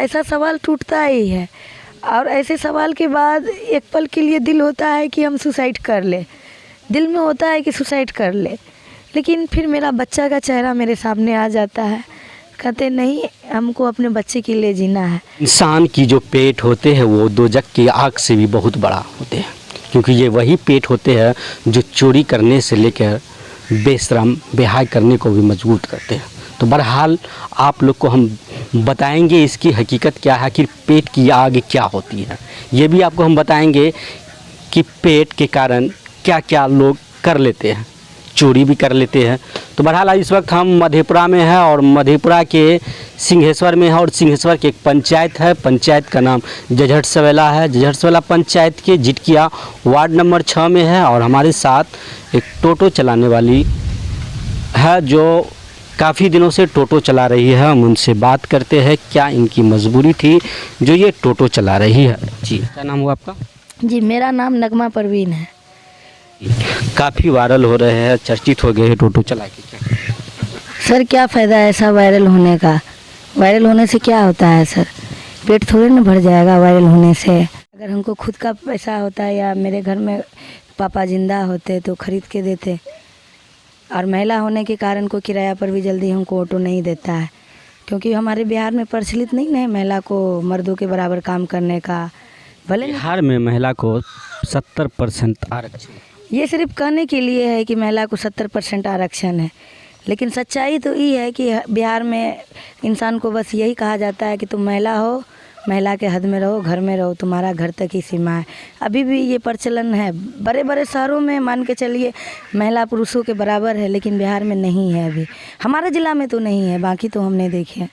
ऐसा सवाल टूटता ही है। और ऐसे सवाल के बाद एक पल के लिए दिल होता है कि हम सुसाइड कर ले, दिल में होता है कि सुसाइड कर ले, लेकिन फिर मेरा बच्चा का चेहरा मेरे सामने आ जाता है। कहते नहीं, हमको अपने बच्चे के लिए जीना है। इंसान की जो पेट होते हैं वो दोजक की आग से भी बहुत बड़ा होते हैं, क्योंकि ये वही पेट होते हैं जो चोरी करने से लेकर बेशरम बेहाय करने को भी मजबूर करते हैं। तो बहरहाल आप लोग को हम बताएंगे इसकी हकीकत क्या है, कि पेट की आग क्या होती है। ये भी आपको हम बताएंगे कि पेट के कारण क्या क्या लोग कर लेते हैं, चोरी भी कर लेते हैं। तो बहरहाल इस वक्त हम मधेपुरा में हैं और मधेपुरा के सिंहेश्वर में है, और सिंहेश्वर की एक पंचायत है, पंचायत का नाम जझटसवेला है। जझटसवेला पंचायत के झिटकिया वार्ड नंबर 6 में है, और हमारे साथ एक टोटो चलाने वाली है जो काफ़ी दिनों से टोटो चला रही है। हम उनसे बात करते हैं क्या इनकी मजबूरी थी जो ये टोटो चला रही है। जी, क्या नाम हुआ आपका? जी, मेरा नाम नगमा परवीन है। काफ़ी वायरल हो रहे हैं, चर्चित हो गए हैं टोटो चला के। क्या सर क्या फ़ायदा है ऐसा वायरल होने का? वायरल होने से क्या होता है सर? पेट थोड़े ना भर जाएगा वायरल होने से। अगर हमको खुद का पैसा होता है या मेरे घर में पापा ज़िंदा होते तो ख़रीद के देते। और महिला होने के कारण को किराया पर भी जल्दी हमको ऑटो नहीं देता है, क्योंकि हमारे बिहार में प्रचलित नहीं है महिला को मर्दों के बराबर काम करने का। भले बिहार में महिला को 70% आरक्षण, ये सिर्फ कहने के लिए है कि महिला को 70% आरक्षण है, लेकिन सच्चाई तो ये है कि बिहार में इंसान को बस यही कहा जाता है कि तुम महिला हो, महिला के हद में रहो, घर में रहो, तुम्हारा घर तक ही सीमा है। अभी भी ये प्रचलन है। बड़े बड़े शहरों में मान के चलिए महिला पुरुषों के बराबर है, लेकिन बिहार में नहीं है। अभी हमारे ज़िला में तो नहीं है, बाकी तो हमने देखे हैं।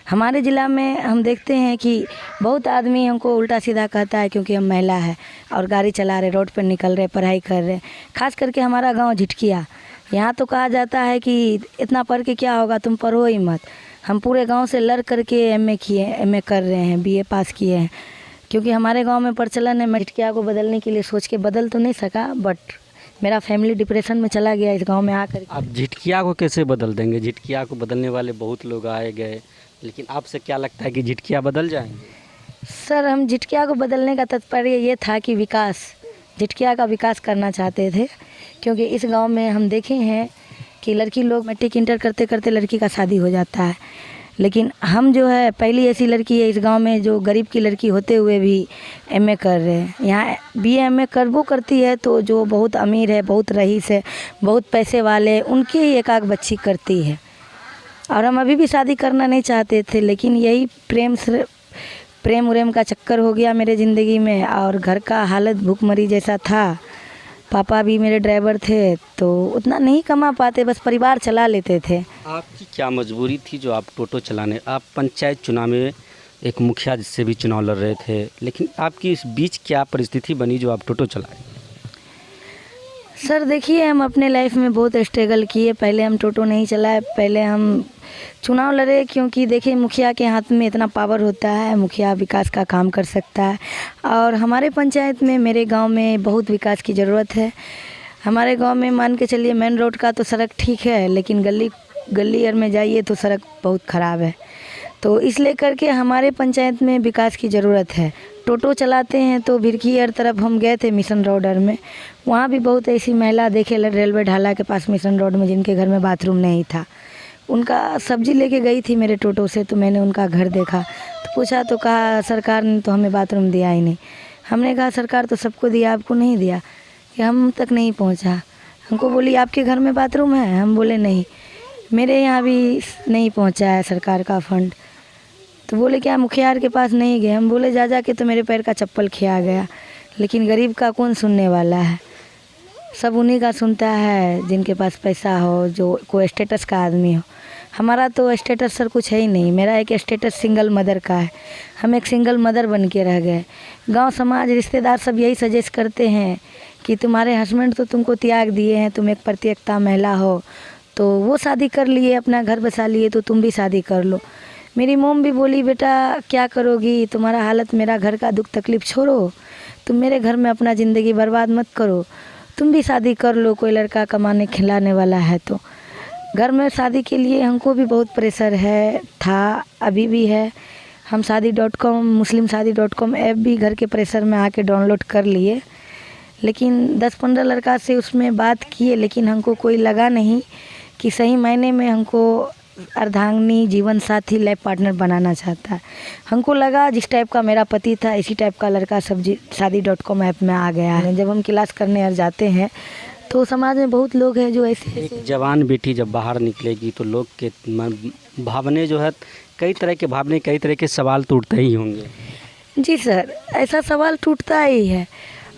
हमारे ज़िला में हम देखते हैं कि बहुत आदमी हमको उल्टा सीधा कहता है, क्योंकि हम महिला है और गाड़ी चला रहे, रोड पर निकल रहे, पढ़ाई कर रहे। खास करके हमारा गांव झिटकिया, यहाँ तो कहा जाता है कि इतना पढ़ के क्या होगा, तुम पढ़ो ही मत। हम पूरे गांव से लड़ करके एमए कर रहे हैं, बीए पास किए हैं, क्योंकि हमारे गांव में प्रचलन है। मैं झिटकिया को बदलने के लिए सोच के बदल तो नहीं सका, बट मेरा फैमिली डिप्रेशन में चला गया इस गांव में आकर। आप झिटकिया को कैसे बदल देंगे? झिटकिया को बदलने वाले बहुत लोग आए गए, लेकिन आपसे क्या लगता है कि झिटकिया बदल जाएंगे? सर हम झिटकिया को बदलने का तात्पर्य ये था कि विकास, झिटकिया का विकास करना चाहते थे, क्योंकि इस गांव में हम देखे हैं कि लड़की लोग मैट्रिक इंटर करते करते लड़की का शादी हो जाता है, लेकिन हम जो है पहली ऐसी लड़की है इस गांव में जो गरीब की लड़की होते हुए भी एमए कर रहे हैं। यहाँ बीए एमए करबो करती है तो जो बहुत अमीर है, बहुत रईस है, बहुत पैसे वाले, उनकी ही एक आध बच्ची करती है। और हम अभी भी शादी करना नहीं चाहते थे, लेकिन यही प्रेम उरेम का चक्कर हो गया मेरे ज़िंदगी में, और घर का हालत भूखमरी जैसा था। पापा भी मेरे ड्राइवर थे तो उतना नहीं कमा पाते, बस परिवार चला लेते थे। आपकी क्या मजबूरी थी जो आप टोटो चलाने? आप पंचायत चुनाव में एक मुखिया से भी चुनाव लड़ रहे थे, लेकिन आपकी इस बीच क्या परिस्थिति बनी जो आप टोटो चलाए? सर देखिए, हम अपने लाइफ में बहुत स्ट्रगल किए। पहले हम टोटो नहीं चलाए, पहले हम चुनाव लड़े, क्योंकि देखिए मुखिया के हाथ में इतना पावर होता है, मुखिया विकास का काम कर सकता है। और हमारे पंचायत में, मेरे गांव में बहुत विकास की ज़रूरत है। हमारे गांव में मान के चलिए मेन रोड का तो सड़क ठीक है, लेकिन गली और में जाइए तो सड़क बहुत ख़राब है। तो इसलिए करके हमारे पंचायत में विकास की ज़रूरत है। टोटो चलाते हैं तो भिरकी हर तरफ हम गए थे मिशन रोडर में, वहाँ भी बहुत ऐसी महिला देखे रेलवे ढाला के पास मिशन रोड में जिनके घर में बाथरूम नहीं था। उनका सब्जी लेके गई थी मेरे टोटो से, तो मैंने उनका घर देखा तो पूछा तो कहा सरकार ने तो हमें बाथरूम दिया ही नहीं। हमने कहा सरकार तो सबको दिया, आपको नहीं दिया, कि हम तक नहीं पहुंचा। हमको बोली आपके घर में बाथरूम है? हम बोले नहीं, मेरे यहाँ भी नहीं पहुंचा है सरकार का फंड। तो बोले क्या मुखियार के पास नहीं गए? हम बोले जा के तो मेरे पैर का चप्पल खिया गया, लेकिन गरीब का कौन सुनने वाला है? सब उन्हीं का सुनता है जिनके पास पैसा हो, जो कोई स्टेटस का आदमी हो। हमारा तो स्टेटस सर कुछ है ही नहीं। मेरा एक स्टेटस सिंगल मदर का है, हम एक सिंगल मदर बन के रह गए। गांव समाज रिश्तेदार सब यही सजेस्ट करते हैं कि तुम्हारे हस्बैंड तो तुमको त्याग दिए हैं, तुम एक प्रत्येकता महिला हो, तो वो शादी कर लिए, अपना घर बसा लिए, तो तुम भी शादी कर लो। मेरी मोम भी बोली बेटा क्या करोगी, तुम्हारा हालत, मेरा घर का दुख तकलीफ़ छोड़ो, तुम मेरे घर में अपना ज़िंदगी बर्बाद मत करो, तुम भी शादी कर लो, कोई लड़का कमाने खिलाने वाला है तो। घर में शादी के लिए हमको भी बहुत प्रेशर है, था, अभी भी है। हम शादी.com muslimshadi.com ऐप भी घर के प्रेशर में आके डाउनलोड कर लिए, लेकिन 10-15 लड़का से उसमें बात किए, लेकिन हमको कोई लगा नहीं कि सही मायने में हमको अर्धांगिनी जीवन साथी लाइफ पार्टनर बनाना चाहता है। हमको लगा जिस टाइप का मेरा पति था इसी टाइप का लड़का सब शादी.com ऐप में आ गया है। जब हम क्लास करने और जाते हैं तो समाज में बहुत लोग हैं जो ऐसे एक जवान बेटी जब बाहर निकलेगी तो लोग के भावने जो है कई तरह के भावने, कई तरह के सवाल तो उठते ही होंगे। जी सर, ऐसा सवाल टूटता ही है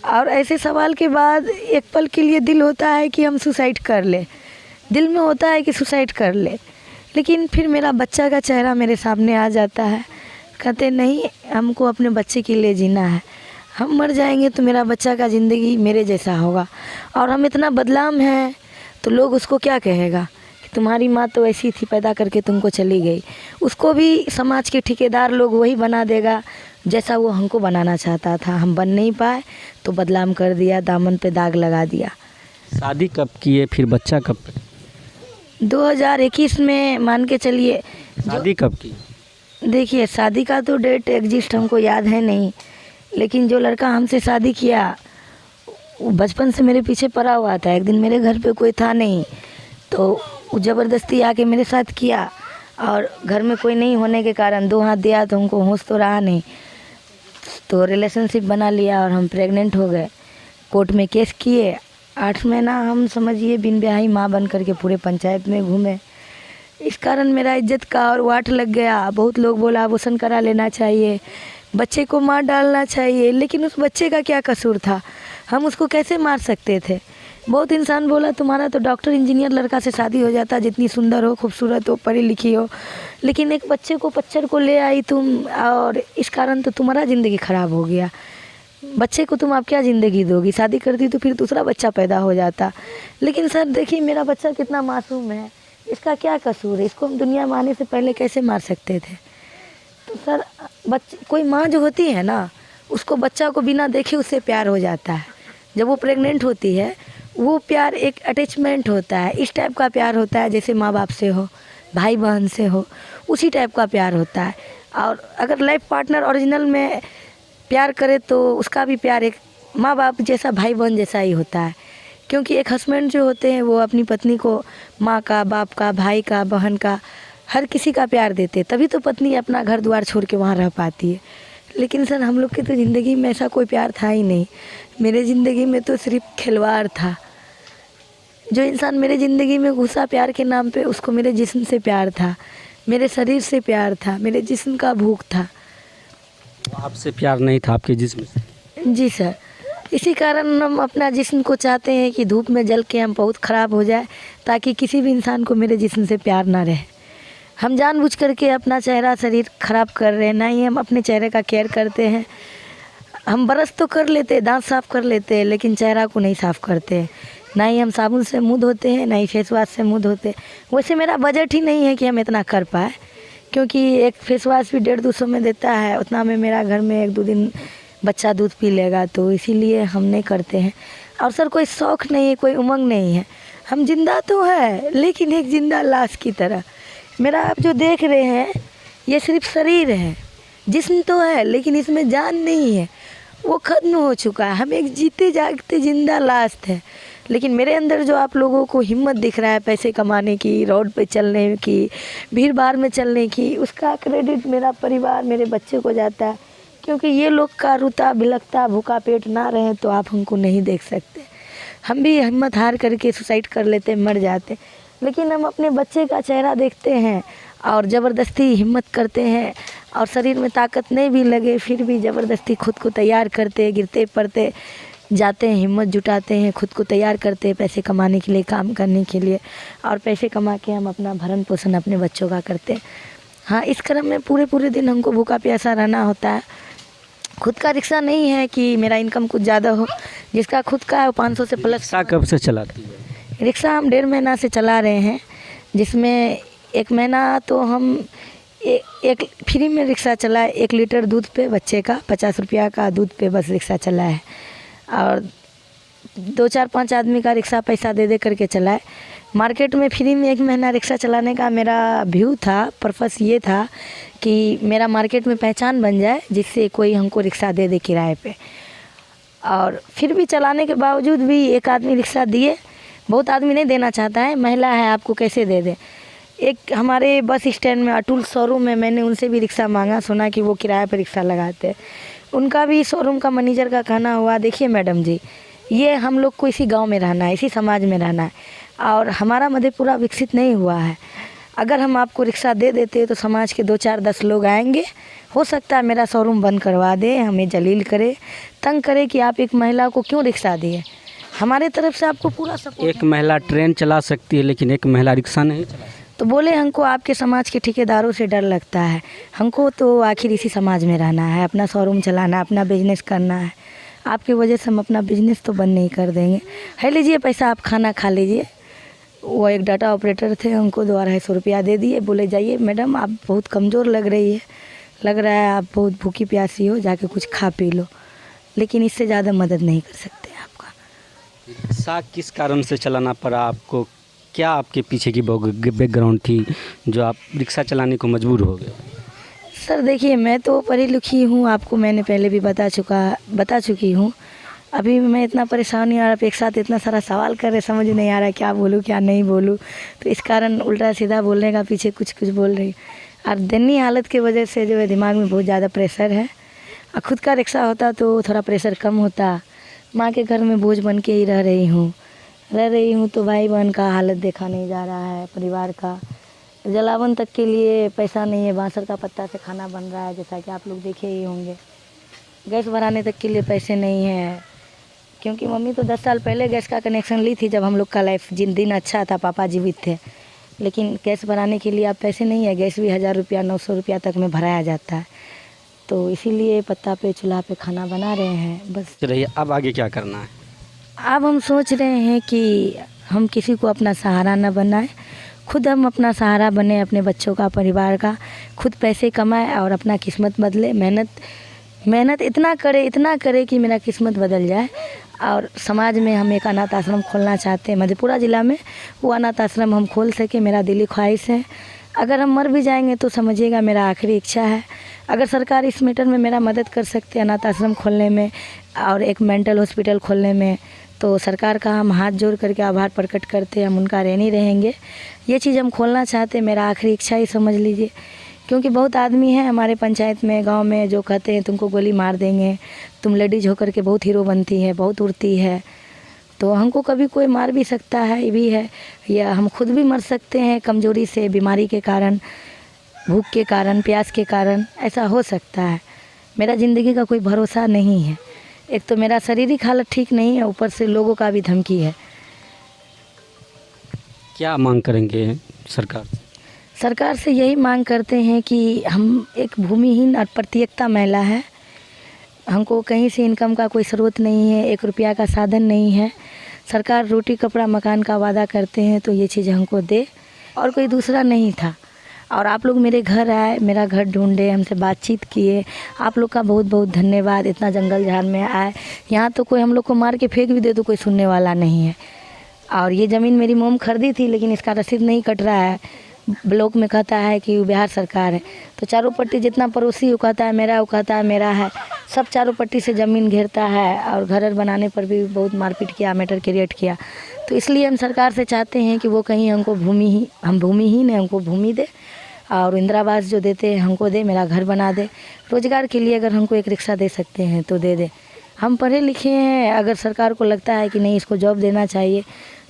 और ऐसे सवाल के बाद एक पल के लिए दिल होता है कि हम सुसाइड कर ले, दिल में होता है कि सुसाइड कर ले, लेकिन फिर मेरा बच्चा का चेहरा मेरे सामने आ जाता है। कहते नहीं, हमको अपने बच्चे के लिए जीना है, हम मर जाएंगे तो मेरा बच्चा का ज़िंदगी मेरे जैसा होगा और हम इतना बदनाम हैं तो लोग उसको क्या कहेगा कि तुम्हारी माँ तो ऐसी थी, पैदा करके तुमको चली गई। उसको भी समाज के ठेकेदार लोग वही बना देगा जैसा वो हमको बनाना चाहता था। हम बन नहीं पाए तो बदनाम कर दिया, दामन पे दाग लगा दिया। शादी कब किए, फिर बच्चा कब? 2021 में मान के चलिए। शादी कब की? देखिए, शादी का तो डेट एग्जिस्ट हमको याद है नहीं, लेकिन जो लड़का हमसे शादी किया वो बचपन से मेरे पीछे पड़ा हुआ था। एक दिन मेरे घर पे कोई था नहीं तो वो ज़बरदस्ती आके मेरे साथ किया और घर में कोई नहीं होने के कारण 2 हाथ दिया तो हमको होश तो रहा नहीं, तो रिलेशनशिप बना लिया और हम प्रेग्नेंट हो गए। कोर्ट में केस किए, 8 महीना हम समझिए बिन ब्याही माँ बन करके पूरे पंचायत में घूमे। इस कारण मेरा इज्जत का और वाट लग गया। बहुत लोग बोला अबॉर्शन करा लेना चाहिए, बच्चे को मार डालना चाहिए, लेकिन उस बच्चे का क्या कसूर था, हम उसको कैसे मार सकते थे। बहुत इंसान बोला तुम्हारा तो डॉक्टर इंजीनियर लड़का से शादी हो जाता, जितनी सुंदर हो, खूबसूरत हो, पढ़ी लिखी हो, लेकिन एक बच्चे को पच्चर को ले आई तुम और इस कारण तो तुम्हारा ज़िंदगी ख़राब हो गया। बच्चे को तुम आप क्या ज़िंदगी दोगी, शादी करती तो फिर दूसरा बच्चा पैदा हो जाता। लेकिन सर देखिए मेरा बच्चा कितना मासूम है, इसका क्या कसूर है, इसको हम दुनिया में आने से पहले कैसे मार सकते थे। तो सर बच्चे, कोई माँ जो होती है ना उसको बच्चा को बिना देखे उससे प्यार हो जाता है। जब वो प्रेग्नेंट होती है वो प्यार एक अटैचमेंट होता है, इस टाइप का प्यार होता है जैसे माँ बाप से हो, भाई बहन से हो, उसी टाइप का प्यार होता है। और अगर लाइफ पार्टनर ओरिजिनल में प्यार करे तो उसका भी प्यार एक माँ बाप जैसा, भाई बहन जैसा ही होता है। क्योंकि एक हस्बैंड जो होते हैं वो अपनी पत्नी को माँ का, बाप का, भाई का, बहन का, हर किसी का प्यार देते, तभी तो पत्नी अपना घर द्वार छोड़ के वहाँ रह पाती है। लेकिन सर हम लोग की तो ज़िंदगी में ऐसा कोई प्यार था ही नहीं। मेरे ज़िंदगी में तो सिर्फ खिलवाड़ था। जो इंसान मेरे ज़िंदगी में घुसा प्यार के नाम पे, उसको मेरे जिस्म से प्यार था, मेरे शरीर से प्यार था, मेरे जिस्म का भूख था। आपसे प्यार नहीं था, आपके जिस्म से? जी सर, इसी कारण हम अपना जिस्म को चाहते हैं कि धूप में जल के हम बहुत ख़राब हो जाए, ताकि किसी भी इंसान को मेरे जिस्म से प्यार ना रहे। हम जानबूझ करके अपना चेहरा, शरीर ख़राब कर रहे हैं, ना ही हम अपने चेहरे का केयर करते हैं। हम ब्रश तो कर लेते हैं, दांत साफ़ कर लेते हैं, लेकिन चेहरा को नहीं साफ़ करते हैं। ना ही हम साबुन से मुँह धोते हैं, ना ही फेस वाश से मुँह धोते हैं। वैसे मेरा बजट ही नहीं है कि हम इतना कर पाए, क्योंकि एक फेस वाश भी 150-200 में देता है, उतना में मेरा घर में 1-2 दिन बच्चा दूध पी लेगा, तो इसीलिए हम नहीं करते हैं। और सर कोई शौक़ नहीं है, कोई उमंग नहीं है। हम जिंदा तो है लेकिन एक जिंदा लाश की तरह। मेरा आप जो देख रहे हैं ये सिर्फ शरीर है, जिस्म तो है लेकिन इसमें जान नहीं है, वो ख़त्म हो चुका है। हम एक जीते जागते जिंदा लाश थे। लेकिन मेरे अंदर जो आप लोगों को हिम्मत दिख रहा है पैसे कमाने की, रोड पे चलने की, भीड़ भाड़ में चलने की, उसका क्रेडिट मेरा परिवार, मेरे बच्चे को जाता है। क्योंकि ये लोग का रोता बिलखता भूखा पेट ना रहे तो आप हमको नहीं देख सकते। हम भी हिम्मत हार करके सुसाइड कर लेते, मर जाते, लेकिन हम अपने बच्चे का चेहरा देखते हैं और ज़बरदस्ती हिम्मत करते हैं। और शरीर में ताकत नहीं भी लगे फिर भी ज़बरदस्ती खुद को तैयार करते, गिरते पड़ते जाते हैं, हिम्मत जुटाते हैं, खुद को तैयार करते हैं पैसे कमाने के लिए, काम करने के लिए, और पैसे कमा के हम अपना भरण पोषण अपने बच्चों का करते हैं। हाँ, इस क्रम में पूरे दिन हमको भूखा प्यासा रहना होता है। खुद का रिक्शा नहीं है कि मेरा इनकम कुछ ज़्यादा हो, जिसका खुद का है वो 500 से प्लस। रिक्शा कब से चलाती है? रिक्शा हम 1.5 महीना से चला रहे हैं, जिसमें 1 महीना तो हम एक फ्री में रिक्शा चलाए, 1 लीटर दूध पे बच्चे का 50 रुपया का दूध पे बस रिक्शा चला है। और 2-4-5 आदमी का रिक्शा पैसा दे करके चलाए। मार्केट में फ्री में 1 महीना रिक्शा चलाने का मेरा व्यू था, पर्पस ये था कि मेरा मार्केट में पहचान बन जाए, जिससे कोई हमको रिक्शा दे दे किराए पे। और फिर भी चलाने के बावजूद भी एक आदमी रिक्शा दिए, बहुत आदमी नहीं देना चाहता है, महिला है आपको कैसे दे दे। एक हमारे बस स्टैंड में अतुल शोरूम में मैंने उनसे भी रिक्शा मांगा, सुना कि वो किराए पर रिक्शा लगाते हैं। उनका भी शोरूम का मैनेजर का कहना हुआ, देखिए मैडम जी, ये हम लोग को इसी गांव में रहना है, इसी समाज में रहना है, और हमारा मधेपुरा विकसित नहीं हुआ है। अगर हम आपको रिक्शा दे देते तो समाज के 2 4 10 लोग आएंगे, हो सकता है मेरा शोरूम बंद करवा दे, हमें जलील करे, तंग करे कि आप एक महिला को क्यों रिक्शा दिए। हमारे तरफ से आपको पूरा सपोर्ट। एक महिला ट्रेन चला सकती है लेकिन एक महिला रिक्शा नहीं चला सकती। तो बोले हमको आपके समाज के ठेकेदारों से डर लगता है, हमको तो आखिर इसी समाज में रहना है, अपना शोरूम चलाना, अपना बिजनेस करना है। आपकी वजह से हम अपना बिजनेस तो बंद नहीं कर देंगे। है लीजिए पैसा, आप खाना खा लीजिए। वो एक डाटा ऑपरेटर थे, उनको 200-250 रुपया दे दिए, बोले जाइए मैडम आप बहुत कमज़ोर लग रही है, लग रहा है आप बहुत भूखी प्यासी हो, जाके कुछ खा पी लो, लेकिन इससे ज़्यादा मदद नहीं कर सकते आपका। रिक्शा किस कारण से चलाना पड़ा आपको? क्या आपके पीछे की बैकग्राउंड थी जो आप रिक्शा चलाने को मजबूर हो गए? सर देखिए, मैं तो पढ़ी लिखी हूँ, आपको मैंने पहले भी बता चुकी हूँ। अभी मैं इतना परेशान नहीं, और आप एक साथ इतना सारा सवाल कर रहे, समझ नहीं आ रहा क्या बोलूँ क्या नहीं बोलूँ, तो इस कारण उल्टा सीधा बोलने का पीछे कुछ बोल रही। और दयनीय हालत की वजह से जो है दिमाग में बहुत ज़्यादा प्रेशर है, और खुद का रिक्शा होता तो थोड़ा प्रेशर कम होता। माँ के घर में बोझ बन के ही रह रही हूँ, तो भाई बहन का हालत देखा नहीं जा रहा है, परिवार का जलावन तक के लिए पैसा नहीं है, बांसर का पत्ता से खाना बन रहा है, जैसा कि आप लोग देखे ही होंगे। गैस भराने तक के लिए पैसे नहीं है, क्योंकि मम्मी तो 10 साल पहले गैस का कनेक्शन ली थी, जब हम लोग का लाइफ दिन अच्छा था, पापा जीवित थे। लेकिन गैस भराने के लिए अब पैसे नहीं है, गैस भी 1000 रुपया 900 रुपया तक में भराया जाता है, तो इसीलिए पत्ता पे चूल्हा पे खाना बना रहे हैं बस। चलिए, अब आगे क्या करना है? अब हम सोच रहे हैं कि हम किसी को अपना सहारा न बनाए, खुद हम अपना सहारा बने, अपने बच्चों का, परिवार का, खुद पैसे कमाए और अपना किस्मत बदले। मेहनत इतना करे कि मेरा किस्मत बदल जाए। और समाज में हम एक अनाथ आश्रम खोलना चाहते हैं, मधेपुरा ज़िला में वो अनाथ आश्रम हम खोल सके, मेरा दिली ख्वाहिश है। अगर हम मर भी जाएंगे तो समझिएगा मेरा आखिरी इच्छा है। अगर सरकार इस मैटर में मेरा मदद कर सकती है, अनाथ आश्रम खोलने में और एक मेंटल हॉस्पिटल खोलने में, तो सरकार का हम हाथ जोड़ करके आभार प्रकट करते, हम उनका ऋणी रहेंगे। ये चीज़ हम खोलना चाहते हैं, मेरा आखिरी इच्छा ही समझ लीजिए। क्योंकि बहुत आदमी हैं हमारे पंचायत में, गांव में, जो कहते हैं तुमको गोली मार देंगे, तुम लेडीज होकर के बहुत हीरो बनती है, बहुत उड़ती है, तो हमको कभी कोई मार भी सकता है, ये भी है, या हम खुद भी मर सकते हैं कमज़ोरी से, बीमारी के कारण, भूख के कारण, प्यास के कारण, ऐसा हो सकता है। मेरा ज़िंदगी का कोई भरोसा नहीं है, एक तो मेरा शारीरिक हालत ठीक नहीं है, ऊपर से लोगों का भी धमकी है। क्या मांग करेंगे सरकार से? सरकार से यही मांग करते हैं कि हम एक भूमिहीन और प्रतियक्ता महिला है, हमको कहीं से इनकम का कोई स्रोत नहीं है, 1 रुपया का साधन नहीं है। सरकार रोटी कपड़ा मकान का वादा करते हैं तो ये चीज़ हमको दे, और कोई दूसरा नहीं था। और आप लोग मेरे घर आए, मेरा घर ढूंढे, हमसे बातचीत किए, आप लोग का बहुत बहुत धन्यवाद। इतना जंगल झाड़ में आए, यहाँ तो कोई हम लोग को मार के फेंक भी दे तो कोई सुनने वाला नहीं है। और ये ज़मीन मेरी मोम खरीदी थी, लेकिन इसका रसीद नहीं कट रहा है, ब्लॉक में कहता है कि बिहार सरकार है, तो चारों पट्टी जितना पड़ोसी वो कहता है मेरा है, सब चारों पट्टी से ज़मीन घेरता है, और घर बनाने पर भी बहुत मारपीट किया, मैटर क्रिएट किया। तो इसलिए हम सरकार से चाहते हैं कि वो कहीं हमको हम भूमिहीन है, हमको भूमि दे, और इंदिरा आवास जो देते हैं हमको दे, मेरा घर बना दे। रोज़गार के लिए अगर हमको एक रिक्शा दे सकते हैं तो दे दे। हम पढ़े लिखे हैं, अगर सरकार को लगता है कि नहीं इसको जॉब देना चाहिए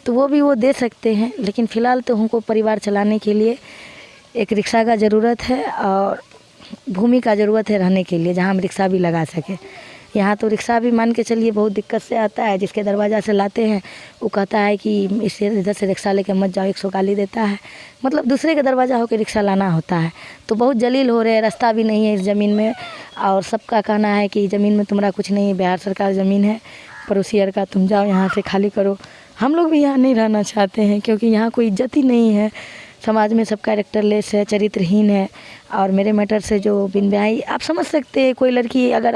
तो वो दे सकते हैं, लेकिन फ़िलहाल तो हमको परिवार चलाने के लिए एक रिक्शा का ज़रूरत है, और भूमि का ज़रूरत है रहने के लिए, जहाँ हम रिक्शा भी लगा सकें। यहाँ तो रिक्शा भी मान के चलिए बहुत दिक्कत से आता है, जिसके दरवाज़ा से लाते हैं वो कहता है कि इससे इधर से रिक्शा लेके मत जाओ, 100 गाली देता है, मतलब दूसरे के दरवाज़ा होकर रिक्शा लाना होता है, तो बहुत जलील हो रहे हैं। रास्ता भी नहीं है इस ज़मीन में, और सबका कहना है कि ज़मीन में तुम्हारा कुछ नहीं है, बिहार सरकार ज़मीन है, पड़ोसियर का, तुम जाओ यहाँ से खाली करो। हम लोग भी यहाँ नहीं रहना चाहते हैं, क्योंकि यहाँ कोई इज्जत ही नहीं है, समाज में सब कैरेक्टरलेस है, चरित्रहीन है। और मेरे मैटर से जो बिन ब्याही, आप समझ सकते हैं, कोई लड़की, अगर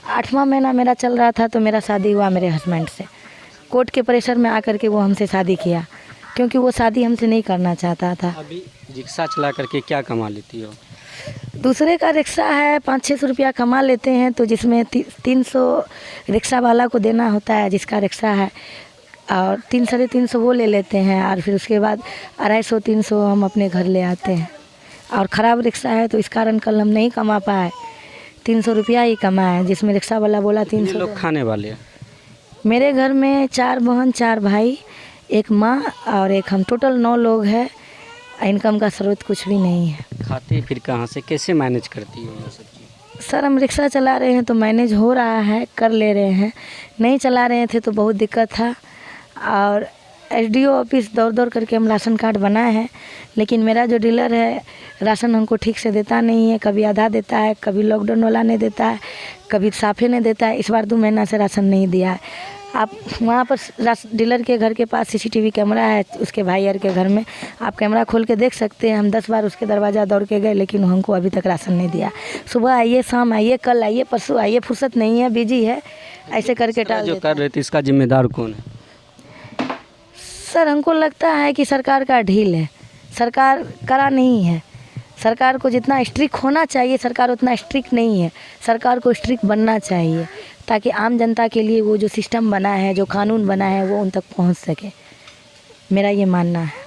8वां महीना मेरा चल रहा था तो मेरा शादी हुआ मेरे हस्बैंड से, कोर्ट के प्रेशर में आकर के वो हमसे शादी किया, क्योंकि वो शादी हमसे नहीं करना चाहता था। अभी रिक्शा चला करके क्या कमा लेती हो? दूसरे का रिक्शा है 500-600 रुपया कमा लेते हैं, तो जिसमें 300 रिक्शा वाला को देना होता है जिसका रिक्शा है, और 300-350 वो ले लेते हैं, और फिर उसके बाद 250-300 हम अपने घर ले आते हैं। और ख़राब रिक्शा है तो इस कारण कल हम नहीं कमा पाए, 300 रुपया ही कमाए, जिसमें रिक्शा वाला बोला 300। लोग खाने वाले हैं? मेरे घर में 4 बहन 4 भाई, एक माँ और एक हम, टोटल 9 लोग हैं। इनकम का स्रोत कुछ भी नहीं है। खाते फिर कहाँ से, कैसे मैनेज करती हो ये सब चीज़? सर हम रिक्शा चला रहे हैं तो मैनेज हो रहा है, कर ले रहे हैं। नहीं चला रहे थे तो बहुत दिक्कत था, और एसडीओ ऑफिस दौड़ दौड़ करके हम राशन कार्ड बनाए हैं, लेकिन मेरा जो डीलर है राशन हमको ठीक से देता नहीं है। कभी आधा देता है, कभी लॉकडाउन वाला नहीं देता है, कभी साफे नहीं देता है। इस बार 2 महीना से राशन नहीं दिया है। आप वहाँ पर डीलर के घर के पास सीसीटीवी कैमरा है, उसके भाई यार के घर में, आप कैमरा खोल के देख सकते हैं। हम 10 बार उसके दरवाज़ा दौड़ के गए, लेकिन हमको अभी तक राशन नहीं दिया। सुबह आइए, शाम आइए, कल आइए, परसों आइए, फुर्सत नहीं है, बिजी है, ऐसे करके टाल जो देता कर रहे थे इसका जिम्मेदार कौन है? सर हमको लगता है कि सरकार का ढील है, सरकार करा नहीं है। सरकार को जितना स्ट्रिक्ट होना चाहिए सरकार उतना स्ट्रिक्ट नहीं है। सरकार को स्ट्रिक्ट बनना चाहिए ताकि आम जनता के लिए वो जो सिस्टम बना है, जो कानून बना है, वो उन तक पहुंच सके। मेरा ये मानना है।